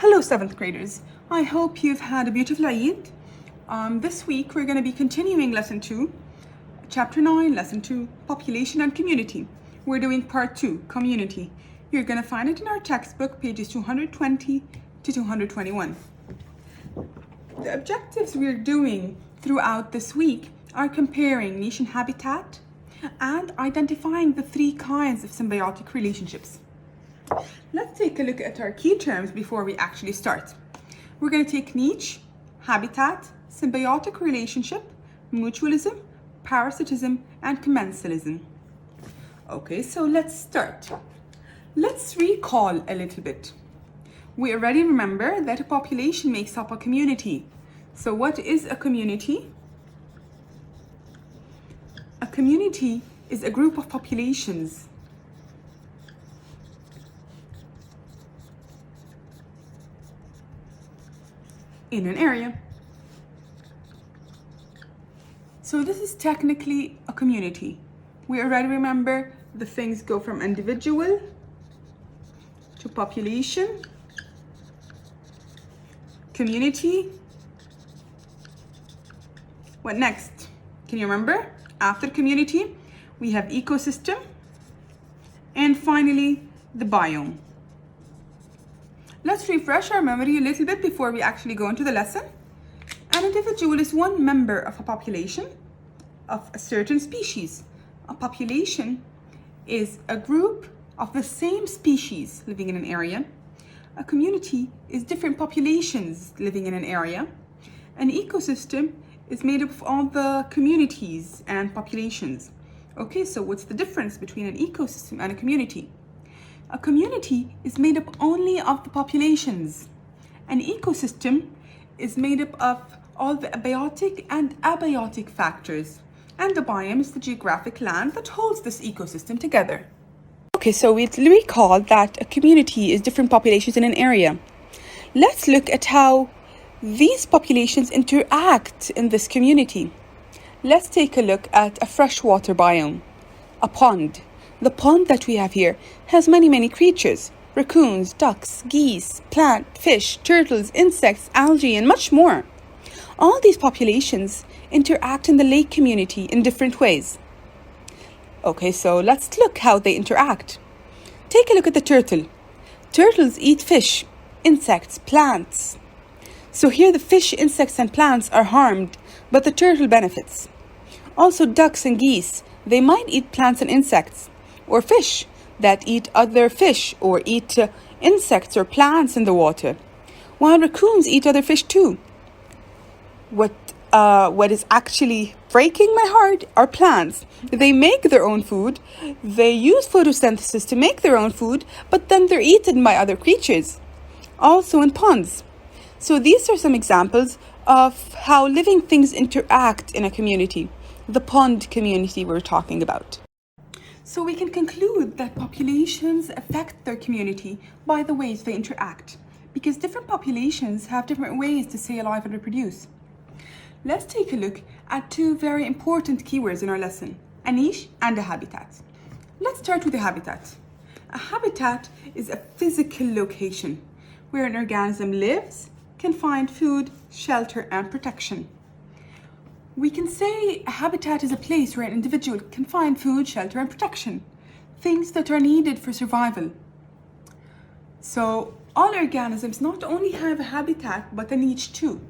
Hello, 7th graders. I hope you've had a beautiful Eid. This week, we're going to be continuing Lesson 2, Chapter 9, Lesson 2, Population and Community. We're doing Part 2, Community. You're going to find it in our textbook, pages 220 to 221. The objectives we're doing throughout this week are comparing niche and habitat and identifying the 3 kinds of symbiotic relationships. Let's take a look at our key terms before we actually start. We're going to take niche, habitat, symbiotic relationship, mutualism, parasitism, and commensalism. Okay, so let's start. Let's recall a little bit. We already remember that a population makes up a community. So what is a community? A community is a group of populations in an area. So this is technically a community. We already remember the things go from individual to population, community. What next? Can you remember? After community, we have ecosystem, and finally, the biome. Let's refresh our memory a little bit before we actually go into the lesson. An individual is one member of a population of a certain species. A population is a group of the same species living in an area. A community is different populations living in an area. An ecosystem is made up of all the communities and populations. Okay, so what's the difference between an ecosystem and a community? A community is made up only of the populations. An ecosystem is made up of all the abiotic and abiotic factors. And the biome is the geographic land that holds this ecosystem together. Okay, so we recall that a community is different populations in an area. Let's look at how these populations interact in this community. Let's take a look at a freshwater biome, a pond. The pond that we have here has many creatures: raccoons, ducks, geese, plant, fish, turtles, insects, algae, and much more. All these populations interact in the lake community in different ways. Okay, so let's look how they interact. Take a look at the turtle. Turtles eat fish, insects, plants. So here the fish, insects, and plants are harmed, but the turtle benefits. Also, ducks and geese, they might eat plants and insects, or fish that eat other fish or eat insects or plants in the water, while raccoons eat other fish too. What is actually breaking my heart are plants. They make their own food, they use photosynthesis to make their own food, but then they're eaten by other creatures. Also in ponds. So these are some examples of how living things interact in a community, the pond community we're talking about. So we can conclude that populations affect their community by the ways they interact, because different populations have different ways to stay alive and reproduce. Let's take a look at 2 very important keywords in our lesson, a niche and a habitat. Let's start with the habitat. A habitat is a physical location where an organism lives, can find food, shelter, and protection. We can say a habitat is a place where an individual can find food, shelter, and protection, things that are needed for survival. So all organisms not only have a habitat, but a niche too.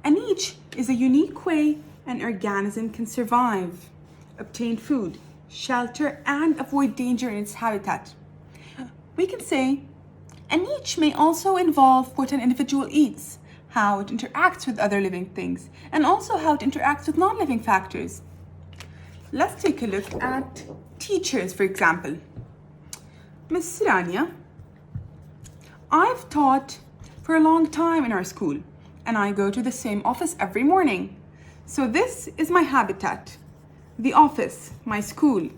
A niche is a unique way an organism can survive, obtain food, shelter, and avoid danger in its habitat. We can say a niche may also involve what an individual eats, how it interacts with other living things, and also how it interacts with non-living factors. Let's take a look at teachers, for example. Miss Rania, I've taught for a long time in our school, and I go to the same office every morning. So this is my habitat, the office, my school.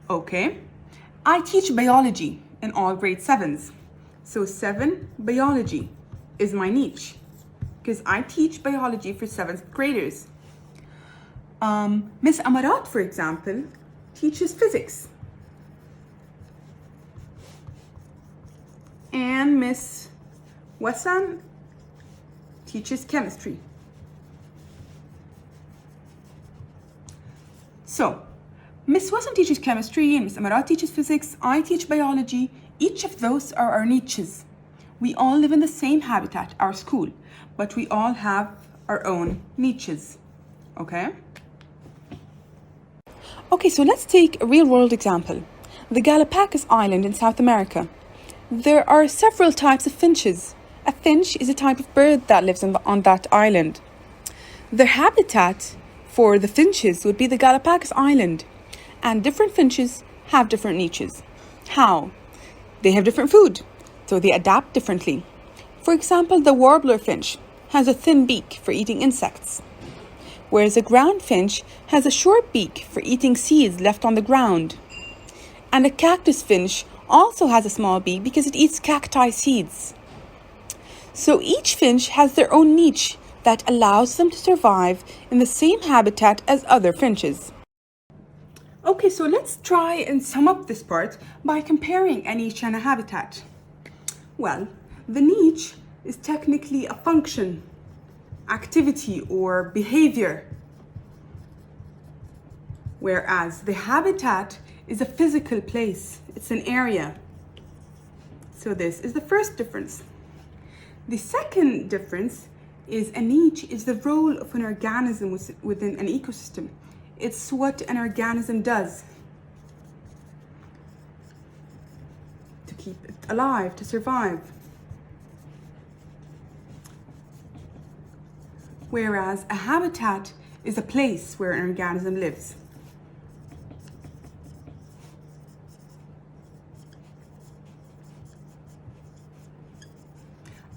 Okay, I teach biology in all grade 7s. So 7 biology is my niche because I teach biology for 7th graders. Miss Amarat, for example, teaches physics. and Miss Wesson teaches chemistry. So, Miss Wesson teaches chemistry and Miss Amarat teaches physics. I teach biology. Each of those are our niches. We all live in the same habitat, our school, but we all have our own niches. Okay? Okay, so let's take a real-world example. The Galapagos Island in South America. There are several types of finches. A finch is a type of bird that lives on that island. Their habitat for the finches would be the Galapagos Island, and different finches have different niches. How? They have different food, so they adapt differently. For example, the warbler finch has a thin beak for eating insects, whereas a ground finch has a short beak for eating seeds left on the ground. And a cactus finch also has a small beak because it eats cacti seeds. So each finch has their own niche that allows them to survive in the same habitat as other finches. Okay, so let's try and sum up this part by comparing a niche and a habitat. Well, the niche is technically a function, activity, or behavior, whereas the habitat is a physical place. It's an area. So this is the first difference. The second difference is a niche is the role of an organism within an ecosystem. It's what an organism does to keep it alive, to survive. Whereas a habitat is a place where an organism lives.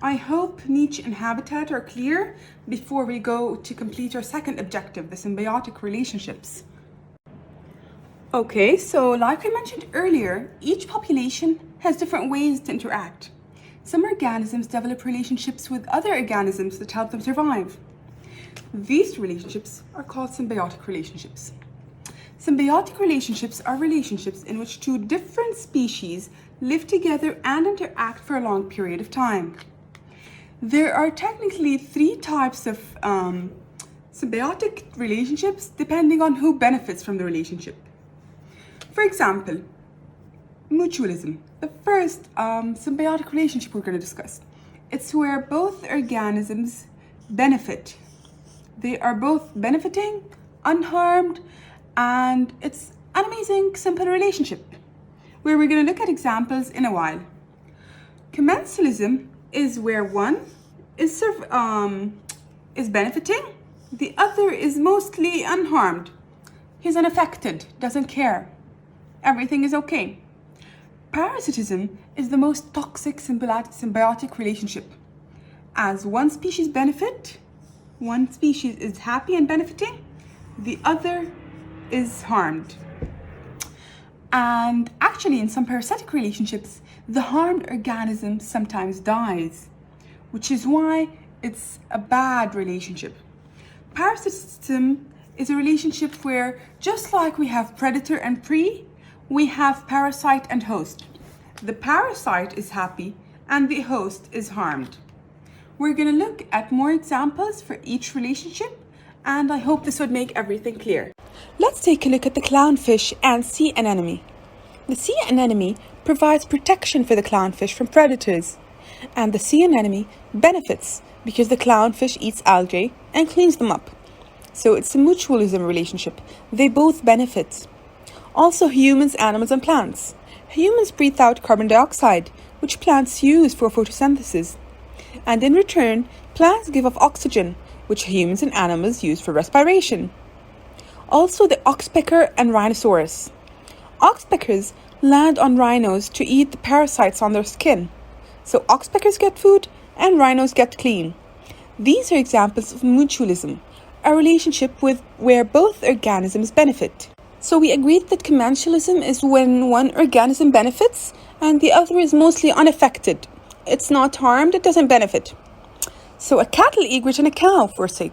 I hope niche and habitat are clear before we go to complete our second objective, the symbiotic relationships. Okay, so like I mentioned earlier, each population has different ways to interact. Some organisms develop relationships with other organisms that help them survive. These relationships are called symbiotic relationships. Symbiotic relationships are relationships in which two different species live together and interact for a long period of time. There are technically three types of symbiotic relationships depending on who benefits from the relationship. For example, mutualism, the first symbiotic relationship we're going to discuss. It's where both organisms benefit. They are both benefiting, unharmed, and it's an amazing, simple relationship where we're going to look at examples in a while. Commensalism is where one is benefiting, the other is mostly unharmed. He's unaffected, doesn't care. Everything is okay. Parasitism is the most toxic symbiotic relationship. As one species benefit, one species is happy and benefiting, the other is harmed. And actually, in some parasitic relationships, the harmed organism sometimes dies, which is why it's a bad relationship. Parasitism is a relationship where, just like we have predator and prey, we have parasite and host. The parasite is happy and the host is harmed. We're going to look at more examples for each relationship, and I hope this would make everything clear. Let's take a look at the clownfish and sea anemone. The sea anemone provides protection for the clownfish from predators, and the sea anemone benefits because the clownfish eats algae and cleans them up. So it's a mutualism relationship. They both benefit. Also, humans, animals, and plants. Humans breathe out carbon dioxide, which plants use for photosynthesis. And in return, plants give off oxygen, which humans and animals use for respiration. Also, the oxpecker and rhinoceros. Oxpeckers land on rhinos to eat the parasites on their skin. So oxpeckers get food and rhinos get clean. These are examples of mutualism, a relationship where both organisms benefit. So we agreed that commensalism is when one organism benefits and the other is mostly unaffected. It's not harmed, it doesn't benefit. So a cattle egret and a cow, for say.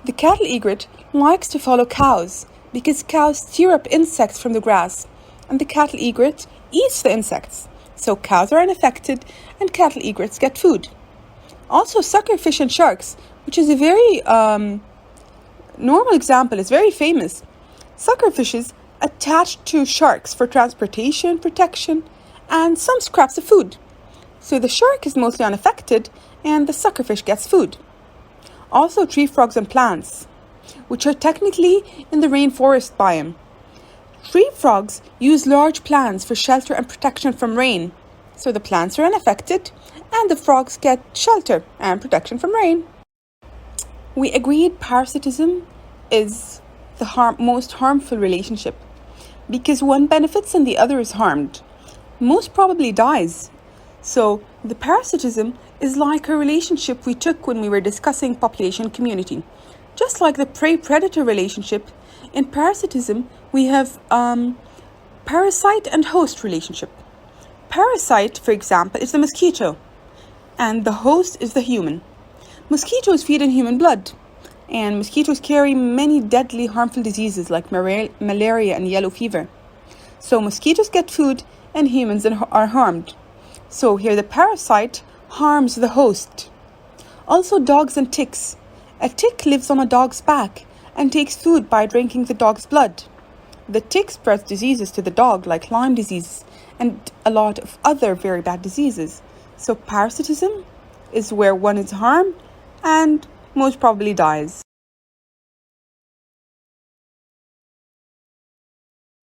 The cattle egret likes to follow cows because cows tear up insects from the grass, and the cattle egret eats the insects. So cows are unaffected and cattle egrets get food. Also, suckerfish and sharks, which is a very normal example, is very famous. Suckerfishes attached to sharks for transportation, protection, and some scraps of food. So the shark is mostly unaffected and the suckerfish gets food. Also, tree frogs and plants, which are technically in the rainforest biome. Tree frogs use large plants for shelter and protection from rain. So the plants are unaffected and the frogs get shelter and protection from rain. We agreed parasitism is the most harmful relationship because one benefits and the other is harmed. Most probably dies. So the parasitism is like a relationship we took when we were discussing population community. Just like the prey-predator relationship, in parasitism we have parasite and host relationship. Parasite, for example, is the mosquito and the host is the human. Mosquitoes feed on human blood, and mosquitoes carry many deadly harmful diseases like malaria and yellow fever. So mosquitoes get food and humans are harmed. So here the parasite harms the host. Also dogs and ticks. A tick lives on a dog's back and takes food by drinking the dog's blood. The tick spreads diseases to the dog like Lyme disease and a lot of other very bad diseases. So parasitism is where one is harmed and most probably dies.